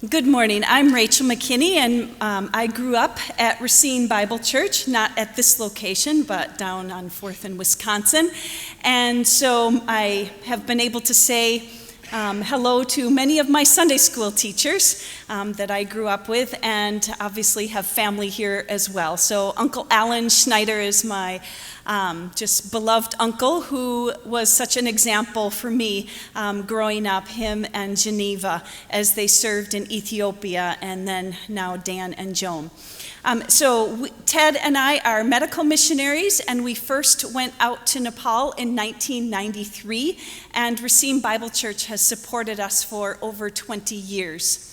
Good morning. I'm Rachel MacKinny, and I grew up at Racine Bible Church, not at this location, but down on 4th in Wisconsin. And so I have been able to say hello to many of my Sunday school teachers that I grew up with, and obviously have family here as well. So Uncle Alan Schneider is my just beloved uncle, who was such an example for me growing up, him and Geneva, as they served in Ethiopia, and then now Dan and Joan. Ted and I are medical missionaries, and we first went out to Nepal in 1993, and Racine Bible Church has supported us for over 20 years.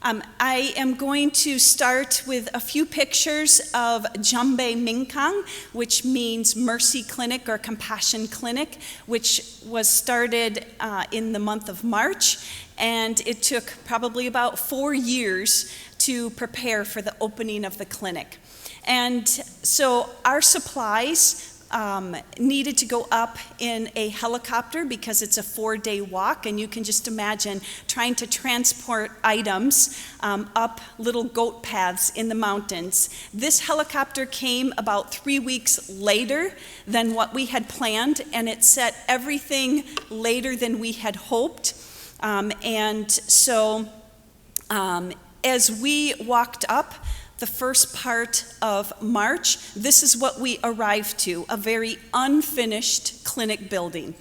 I am going to start with a few pictures of Jambe Mingkang, which means Mercy Clinic or Compassion Clinic, which was started in the month of March, and it took probably about 4 years to prepare for the opening of the clinic. And so our supplies needed to go up in a helicopter because it's a 4-day walk, and you can just imagine trying to transport items up little goat paths in the mountains. This helicopter came about 3 weeks later than what we had planned, and it set everything later than we had hoped. As we walked up the first part of March, this is what we arrived to, a very unfinished clinic building.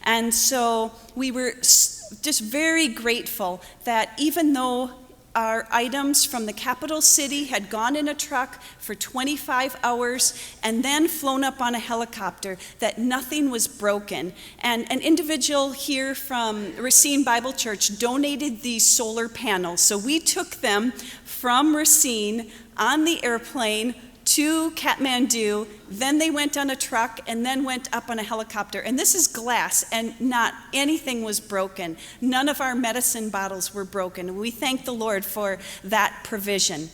And so we were just very grateful that even though our items from the capital city had gone in a truck for 25 hours and then flown up on a helicopter, that nothing was broken. And an individual here from Racine Bible Church donated these solar panels. So we took them from Racine on the airplane to Kathmandu, then they went on a truck and then went up on a helicopter. And this is glass, and not anything was broken. None of our medicine bottles were broken. We thank the Lord for that provision.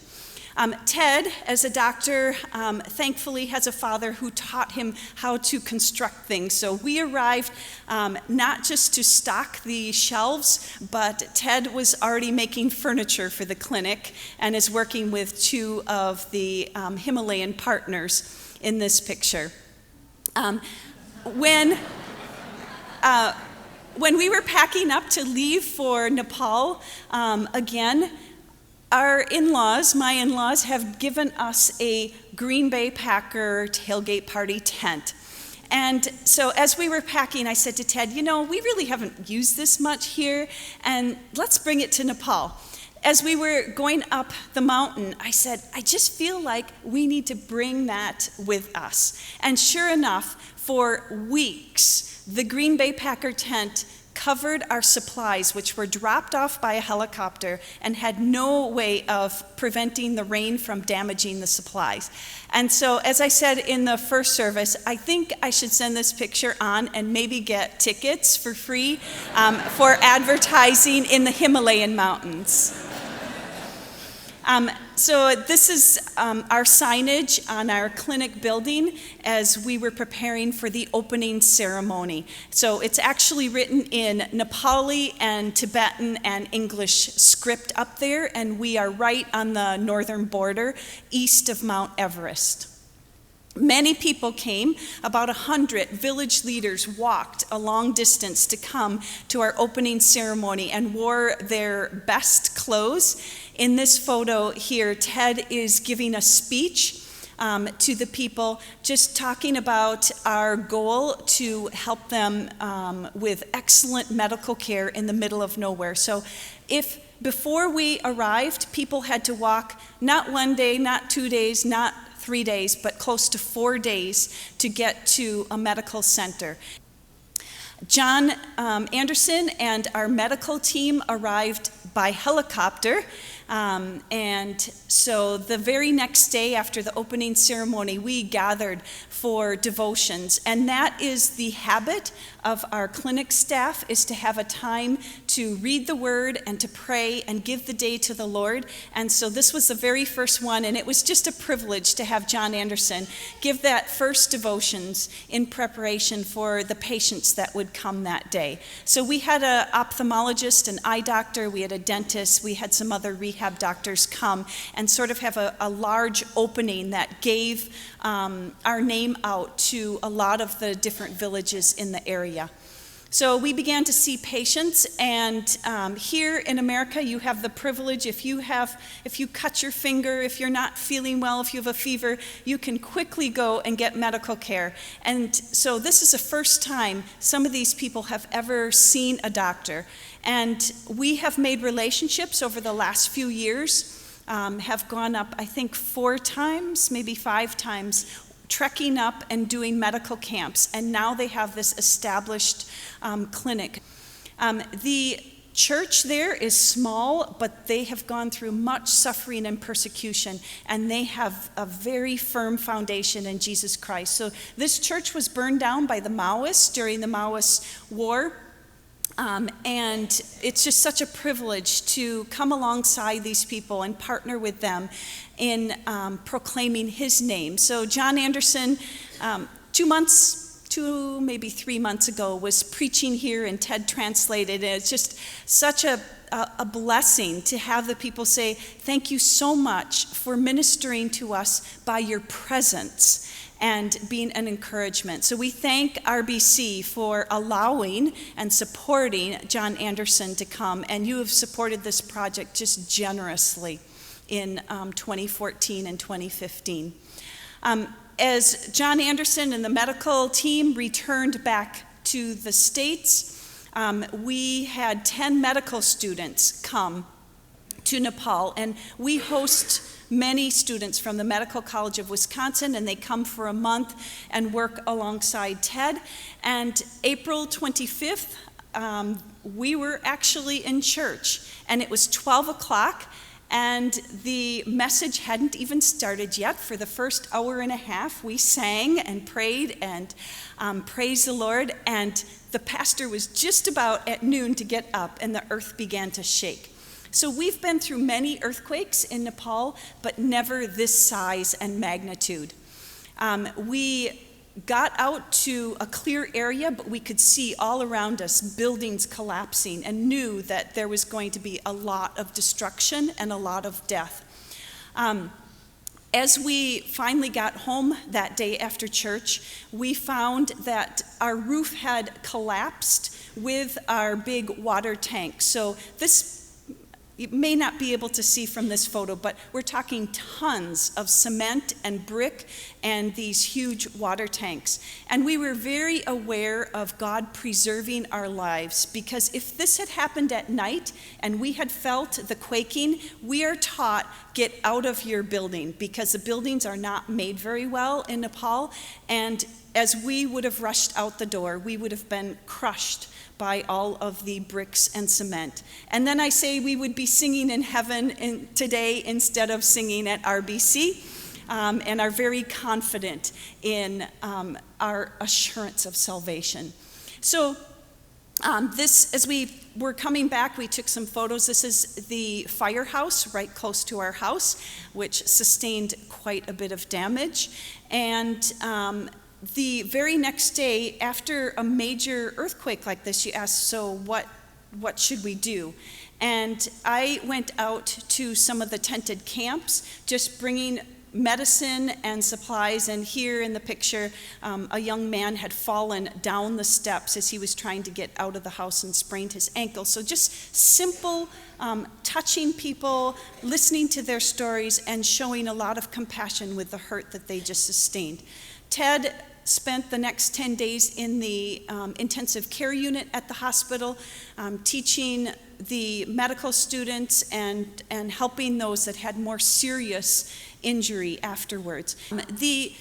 Ted, as a doctor, thankfully has a father who taught him how to construct things. So we arrived not just to stock the shelves, but Ted was already making furniture for the clinic and is working with 2 of the Himalayan partners in this picture. When we were packing up to leave for Nepal, again, our in-laws, my in-laws, have given us a Green Bay Packer tailgate party tent. And so as we were packing, I said to Ted, we really haven't used this much here, and let's bring it to Nepal. As we were going up the mountain, I said, I just feel like we need to bring that with us. And sure enough, for weeks, the Green Bay Packer tent covered our supplies, which were dropped off by a helicopter and had no way of preventing the rain from damaging the supplies. And so, as I said in the first service, I think I should send this picture on and maybe get tickets for free for advertising in the Himalayan mountains. So this is our signage on our clinic building as we were preparing for the opening ceremony. So it's actually written in Nepali and Tibetan and English script up there, and we are right on the northern border, east of Mount Everest. Many people came. About 100 village leaders walked a long distance to come to our opening ceremony and wore their best clothes. In this photo here, Ted is giving a speech to the people, just talking about our goal to help them with excellent medical care in the middle of nowhere. So if before we arrived, people had to walk not 1 day, not 2 days, not 3 days, but close to 4 days to get to a medical center. John Anderson and our medical team arrived by helicopter, and so the very next day after the opening ceremony, we gathered for devotions, and that is the habit of our clinic staff, is to have a time to read the word and to pray and give the day to the Lord. And so this was the very first one, and it was just a privilege to have John Anderson give that first devotions in preparation for the patients that would come that day. So we had an ophthalmologist, an eye doctor, we had a dentist, we had some other rehab doctors come and sort of have a large opening that gave our name out to a lot of the different villages in the area. So we began to see patients, and here in America, you have the privilege, if you cut your finger, if you're not feeling well, if you have a fever, you can quickly go and get medical care. And so this is the first time some of these people have ever seen a doctor. And we have made relationships over the last few years, have gone up, I think, 4 times, maybe 5 times, trekking up and doing medical camps, and now they have this established clinic. The church there is small, but they have gone through much suffering and persecution, and they have a very firm foundation in Jesus Christ. So this church was burned down by the Maoists during the Maoist War. And it's just such a privilege to come alongside these people and partner with them in proclaiming his name. So John Anderson, 2 maybe 3 months ago, was preaching here, and Ted translated. And it's just such a blessing to have the people say, thank you so much for ministering to us by your presence and being an encouragement. So we thank RBC for allowing and supporting John Anderson to come, and you have supported this project just generously in 2014 and 2015. As John Anderson and the medical team returned back to the States, we had 10 medical students come to Nepal, and we host many students from the Medical College of Wisconsin, and they come for a month and work alongside Ted. And April 25th, we were actually in church, and it was 12 o'clock, and the message hadn't even started yet. For the first hour and a half, we sang and prayed and praised the Lord, and the pastor was just about at noon to get up, and the earth began to shake. So we've been through many earthquakes in Nepal, but never this size and magnitude. We got out to a clear area, but we could see all around us buildings collapsing, and knew that there was going to be a lot of destruction and a lot of death. As we finally got home that day after church, we found that our roof had collapsed with our big water tank. So this, you may not be able to see from this photo, but we're talking tons of cement and brick and these huge water tanks. And we were very aware of God preserving our lives, because if this had happened at night and we had felt the quaking, we are taught, get out of your building, because the buildings are not made very well in Nepal. And as we would have rushed out the door, we would have been crushed by all of the bricks and cement. And then I say we would be singing in heaven today instead of singing at RBC, and are very confident in our assurance of salvation. So this, as we were coming back, we took some photos. This is the firehouse right close to our house, which sustained quite a bit of damage. And the very next day, after a major earthquake like this, you ask, so what should we do? And I went out to some of the tented camps, just bringing medicine and supplies. And here in the picture, a young man had fallen down the steps as he was trying to get out of the house and sprained his ankle. So just simple, touching people, listening to their stories, and showing a lot of compassion with the hurt that they just sustained. Ted spent the next 10 days in the intensive care unit at the hospital, teaching the medical students and helping those that had more serious injury afterwards. The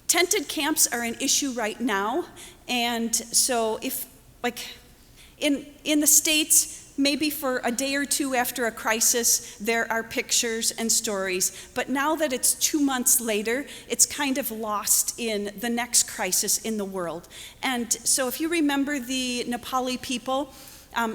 tented camps are an issue right now, and so if, like, in the States, maybe for a day or two after a crisis, there are pictures and stories. But now that it's 2 months later, it's kind of lost in the next crisis in the world. And so if you remember the Nepali people,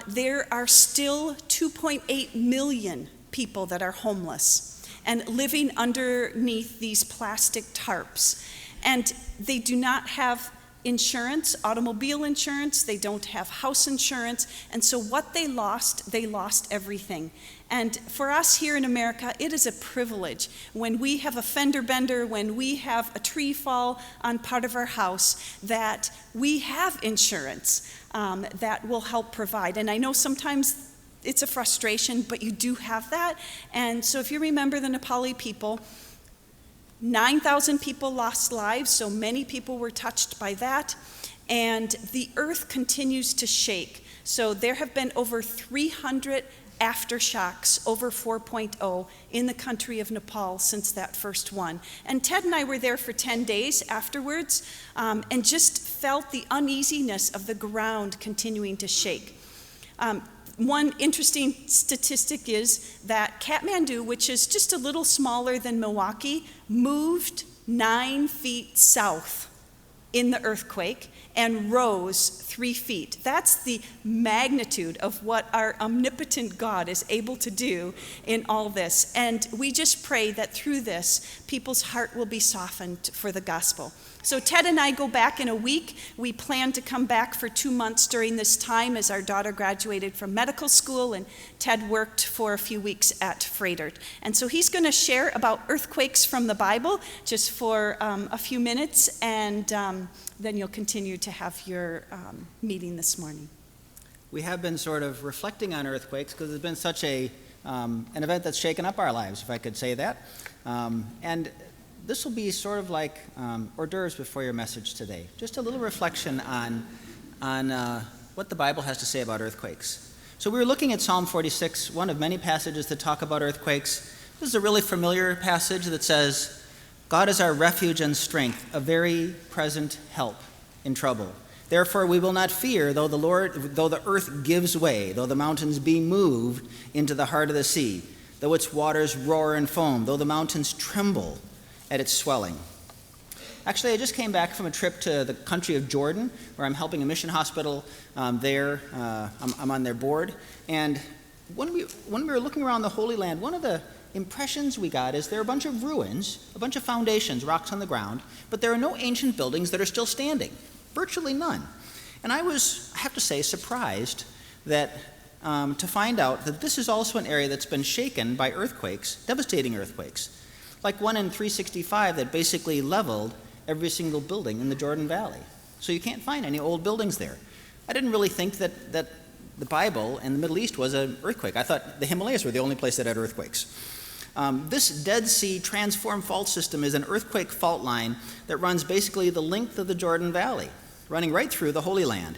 there are still 2.8 million people that are homeless and living underneath these plastic tarps. And they do not have insurance, automobile insurance, they don't have house insurance, and so what they lost everything. And for us here in America, it is a privilege when we have a fender bender, when we have a tree fall on part of our house, that we have insurance that will help provide. And I know sometimes it's a frustration, but you do have that. And so if you remember the Nepali people, 9,000 people lost lives, so many people were touched by that. And the earth continues to shake. So there have been over 300 aftershocks, over 4.0, in the country of Nepal since that first one. And Ted and I were there for 10 days afterwards and just felt the uneasiness of the ground continuing to shake. One interesting statistic is that Kathmandu, which is just a little smaller than Milwaukee, moved 9 feet south in the earthquake and rose 3 feet. That's the magnitude of what our omnipotent God is able to do in all this. And we just pray that through this, people's heart will be softened for the gospel. So Ted and I go back in a week. We plan to come back for 2 months during this time as our daughter graduated from medical school, and Ted worked for a few weeks at Freighter. And so he's going to share about earthquakes from the Bible just for a few minutes, and then you'll continue to have your meeting this morning. We have been sort of reflecting on earthquakes because it's been such an event that's shaken up our lives, if I could say that. And this will be sort of like hors d'oeuvres before your message today. Just a little reflection on what the Bible has to say about earthquakes. So we were looking at Psalm 46, one of many passages that talk about earthquakes. This is a really familiar passage that says, God is our refuge and strength, a very present help in trouble. Therefore we will not fear, though the earth gives way, though the mountains be moved into the heart of the sea, though its waters roar and foam, though the mountains tremble at its swelling. Actually, I just came back from a trip to the country of Jordan, where I'm helping a mission hospital there. I'm on their board. And when we were looking around the Holy Land, one of the impressions we got is there are a bunch of ruins, a bunch of foundations, rocks on the ground, but there are no ancient buildings that are still standing, virtually none. And I was, I have to say, surprised that to find out that this is also an area that's been shaken by earthquakes, devastating earthquakes, like one in 365 that basically leveled every single building in the Jordan Valley. So you can't find any old buildings there. I didn't really think that the Bible and the Middle East was an earthquake. I thought the Himalayas were the only place that had earthquakes. This Dead Sea transformed fault system is an earthquake fault line that runs basically the length of the Jordan Valley, running right through the Holy Land.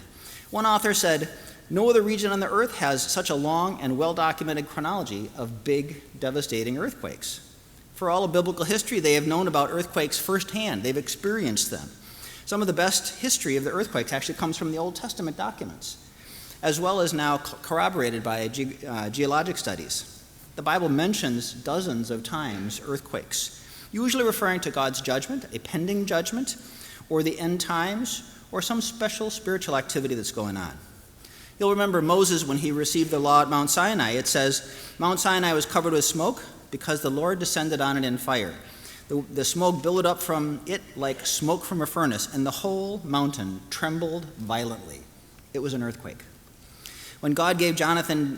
One author said, no other region on the earth has such a long and well-documented chronology of big, devastating earthquakes. For all of biblical history, they have known about earthquakes firsthand. They've experienced them. Some of the best history of the earthquakes actually comes from the Old Testament documents, as well as now corroborated by geologic studies. The Bible mentions dozens of times earthquakes, usually referring to God's judgment, a pending judgment, or the end times, or some special spiritual activity that's going on. You'll remember Moses when he received the law at Mount Sinai. It says, Mount Sinai was covered with smoke because the Lord descended on it in fire. The smoke billowed up from it like smoke from a furnace, and the whole mountain trembled violently. It was an earthquake. When God gave Jonathan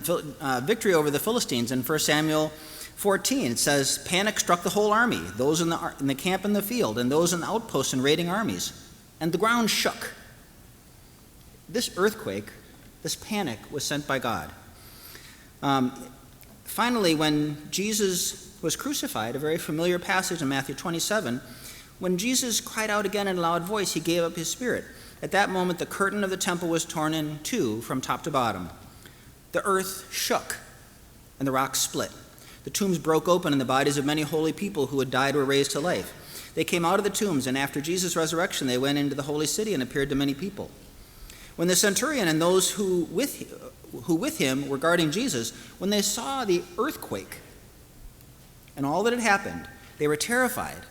victory over the Philistines in 1 Samuel 14, it says, panic struck the whole army, those in the camp in the field, and those in the outposts and raiding armies, and the ground shook. This earthquake, this panic, was sent by God. Finally, when Jesus was crucified, a very familiar passage in Matthew 27, when Jesus cried out again in a loud voice, he gave up his spirit. At that moment, the curtain of the temple was torn in two from top to bottom. The earth shook, and the rocks split. The tombs broke open, and the bodies of many holy people who had died were raised to life. They came out of the tombs, and after Jesus' resurrection, they went into the holy city and appeared to many people. When the centurion and those who with him were guarding Jesus, when they saw the earthquake and all that had happened, they were terrified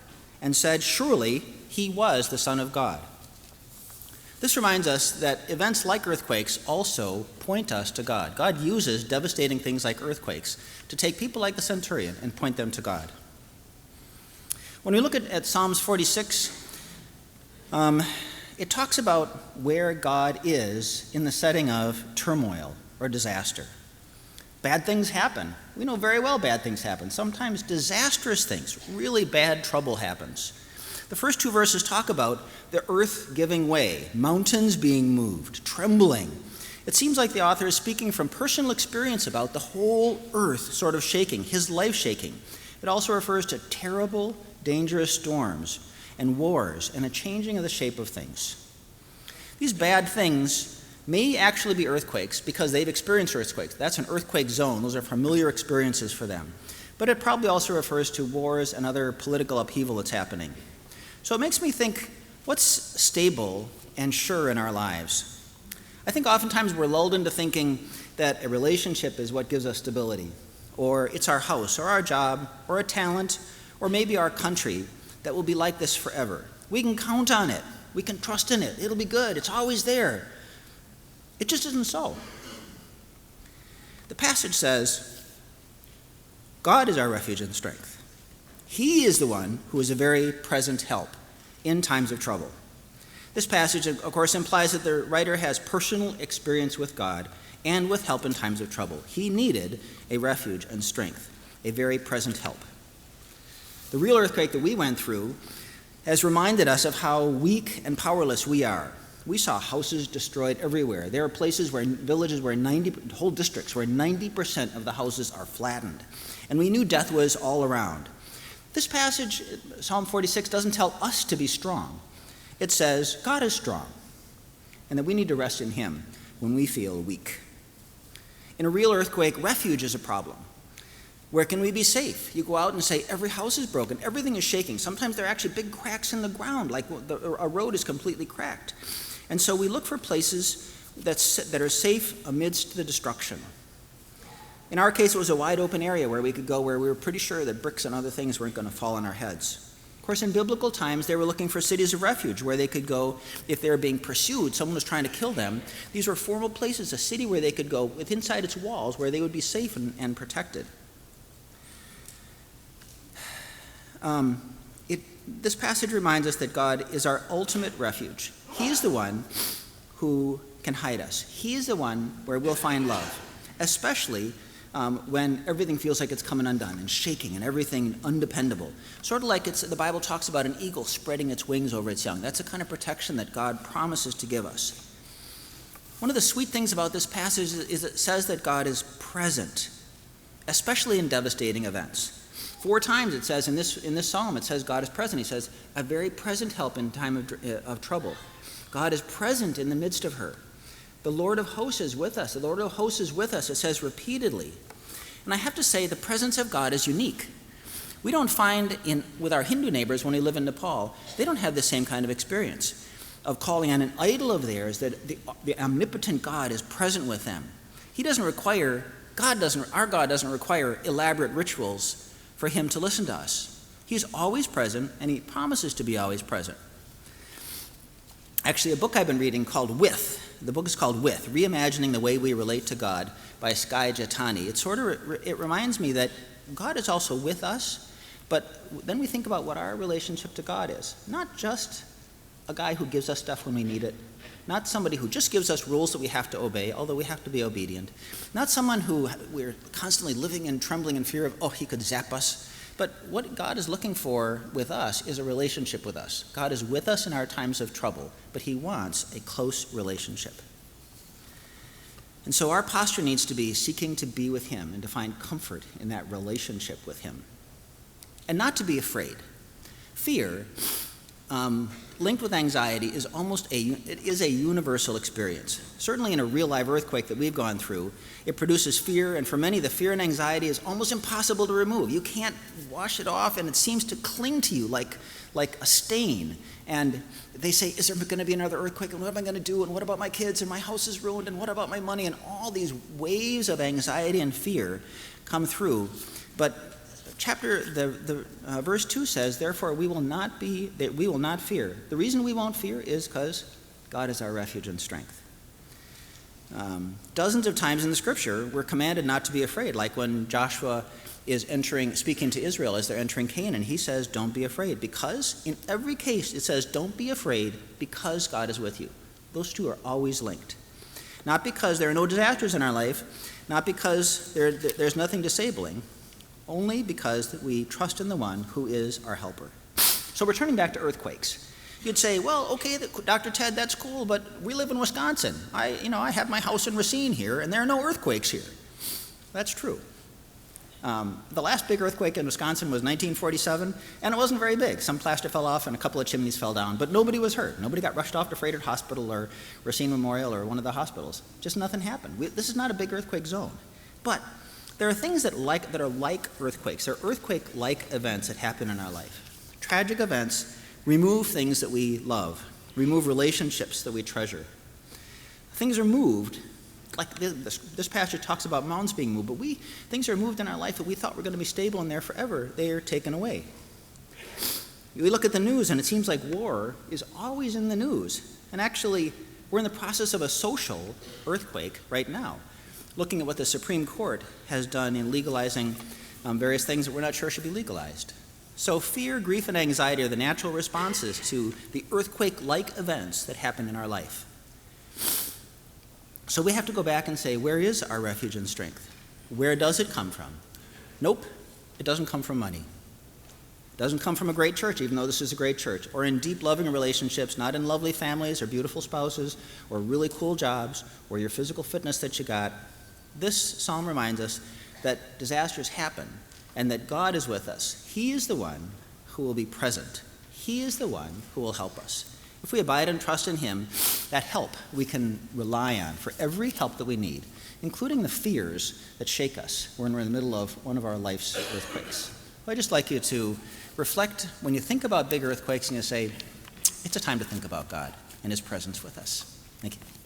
and said, surely he was the Son of God. This reminds us that events like earthquakes also point us to God. God uses devastating things like earthquakes to take people like the centurion and point them to God. When we look at Psalms 46, it talks about where God is in the setting of turmoil or disaster. Bad things happen. We know very well bad things happen. Sometimes disastrous things, really bad trouble happens. The first two verses talk about the earth giving way, mountains being moved, trembling. It seems like the author is speaking from personal experience about the whole earth sort of shaking, his life shaking. It also refers to terrible, dangerous storms and wars and a changing of the shape of things. These bad things may actually be earthquakes because they've experienced earthquakes. That's an earthquake zone. Those are familiar experiences for them. But it probably also refers to wars and other political upheaval that's happening. So it makes me think, what's stable and sure in our lives? I think oftentimes we're lulled into thinking that a relationship is what gives us stability, or it's our house, or our job, or a talent, or maybe our country that will be like this forever. We can count on it. We can trust in it. It'll be good. It's always there. It just isn't so. The passage says, God is our refuge and strength. He is the one who is a very present help in times of trouble. This passage, of course, implies that the writer has personal experience with God and with help in times of trouble. He needed a refuge and strength, a very present help. The real earthquake that we went through has reminded us of how weak and powerless we are. We saw houses destroyed everywhere. There are places villages where whole districts where 90% of the houses are flattened. And we knew death was all around. This passage, Psalm 46, doesn't tell us to be strong. It says God is strong and that we need to rest in him when we feel weak. In a real earthquake, refuge is a problem. Where can we be safe? You go out and say, every house is broken, everything is shaking. Sometimes there are actually big cracks in the ground, like a road is completely cracked. And so we look for places that are safe amidst the destruction. In our case, it was a wide open area where we could go where we were pretty sure that bricks and other things weren't going to fall on our heads. Of course, in biblical times, they were looking for cities of refuge where they could go if they were being pursued, someone was trying to kill them. These were formal places, a city where they could go with inside its walls where they would be safe and protected. This passage reminds us that God is our ultimate refuge. He is the one who can hide us. He is the one where we'll find love, especially when everything feels like it's coming undone and shaking and everything undependable. Sort of like the Bible talks about an eagle spreading its wings over its young. That's the kind of protection that God promises to give us. One of the sweet things about this passage is it says that God is present, especially in devastating events. 4 times it says in this psalm, it says God is present. He says, a very present help in time of trouble. God is present in the midst of her. The Lord of hosts is with us. The Lord of hosts is with us, it says repeatedly. And I have to say, the presence of God is unique. We don't find with our Hindu neighbors when we live in Nepal, they don't have the same kind of experience of calling on an idol of theirs that the omnipotent God is present with them. Our God doesn't require elaborate rituals for him to listen to us. He's always present, and he promises to be always present. Actually, a book I've been reading called With. The book is called With, Reimagining the Way We Relate to God by Sky Jatani. It reminds me that God is also with us, but then we think about what our relationship to God is. Not just a guy who gives us stuff when we need it, not somebody who just gives us rules that we have to obey, although we have to be obedient, not someone who we're constantly living and trembling in fear of, he could zap us. But what God is looking for with us is a relationship with us. God is with us in our times of trouble, but he wants a close relationship. And so our posture needs to be seeking to be with him and to find comfort in that relationship with him. And not to be afraid. Fear, linked with anxiety, is a universal experience. Certainly in a real live earthquake that we've gone through, it produces fear, and for many, the fear and anxiety is almost impossible to remove. You can't wash it off, and it seems to cling to you like a stain. And they say, is there going to be another earthquake, and what am I going to do, and what about my kids, and my house is ruined, and what about my money, and all these waves of anxiety and fear come through. But verse 2 says, therefore we will not fear. The reason we won't fear is because God is our refuge and strength. Dozens of times in the scripture we're commanded not to be afraid, like when Joshua is speaking to Israel as they're entering Canaan. He says, don't be afraid, because in every case it says, don't be afraid because God is with you. Those two are always linked. Not because there are no disasters in our life, not because there's nothing disabling, only because that we trust in the one who is our helper. So returning back to earthquakes, you'd say, well, okay, Dr. Ted, that's cool, but we live in Wisconsin. I have my house in Racine here, and there are no earthquakes here. That's true. The last big earthquake in Wisconsin was 1947, and it wasn't very big. Some plaster fell off and a couple of chimneys fell down, but nobody was hurt. Nobody got rushed off to Freighter Hospital or Racine Memorial or one of the hospitals. Just nothing happened. This is not a big earthquake zone. But there are things that are like earthquakes. There are earthquake-like events that happen in our life. Tragic events remove things that we love, remove relationships that we treasure. Things are moved. Like this passage talks about mountains being moved, but things are moved in our life that we thought were going to be stable in there forever. They are taken away. We look at the news, and it seems like war is always in the news. And actually, we're in the process of a social earthquake right now, looking at what the Supreme Court has done in legalizing various things that we're not sure should be legalized. So fear, grief, and anxiety are the natural responses to the earthquake-like events that happen in our life. So we have to go back and say, where is our refuge and strength? Where does it come from? Nope, it doesn't come from money. It doesn't come from a great church, even though this is a great church, or in deep, loving relationships, not in lovely families or beautiful spouses or really cool jobs or your physical fitness that you got. This psalm reminds us that disasters happen and that God is with us. He is the one who will be present. He is the one who will help us. If we abide and trust in him, that help we can rely on for every help that we need, including the fears that shake us when we're in the middle of one of our life's earthquakes. I'd just like you to reflect when you think about big earthquakes and you say, it's a time to think about God and his presence with us. Thank you.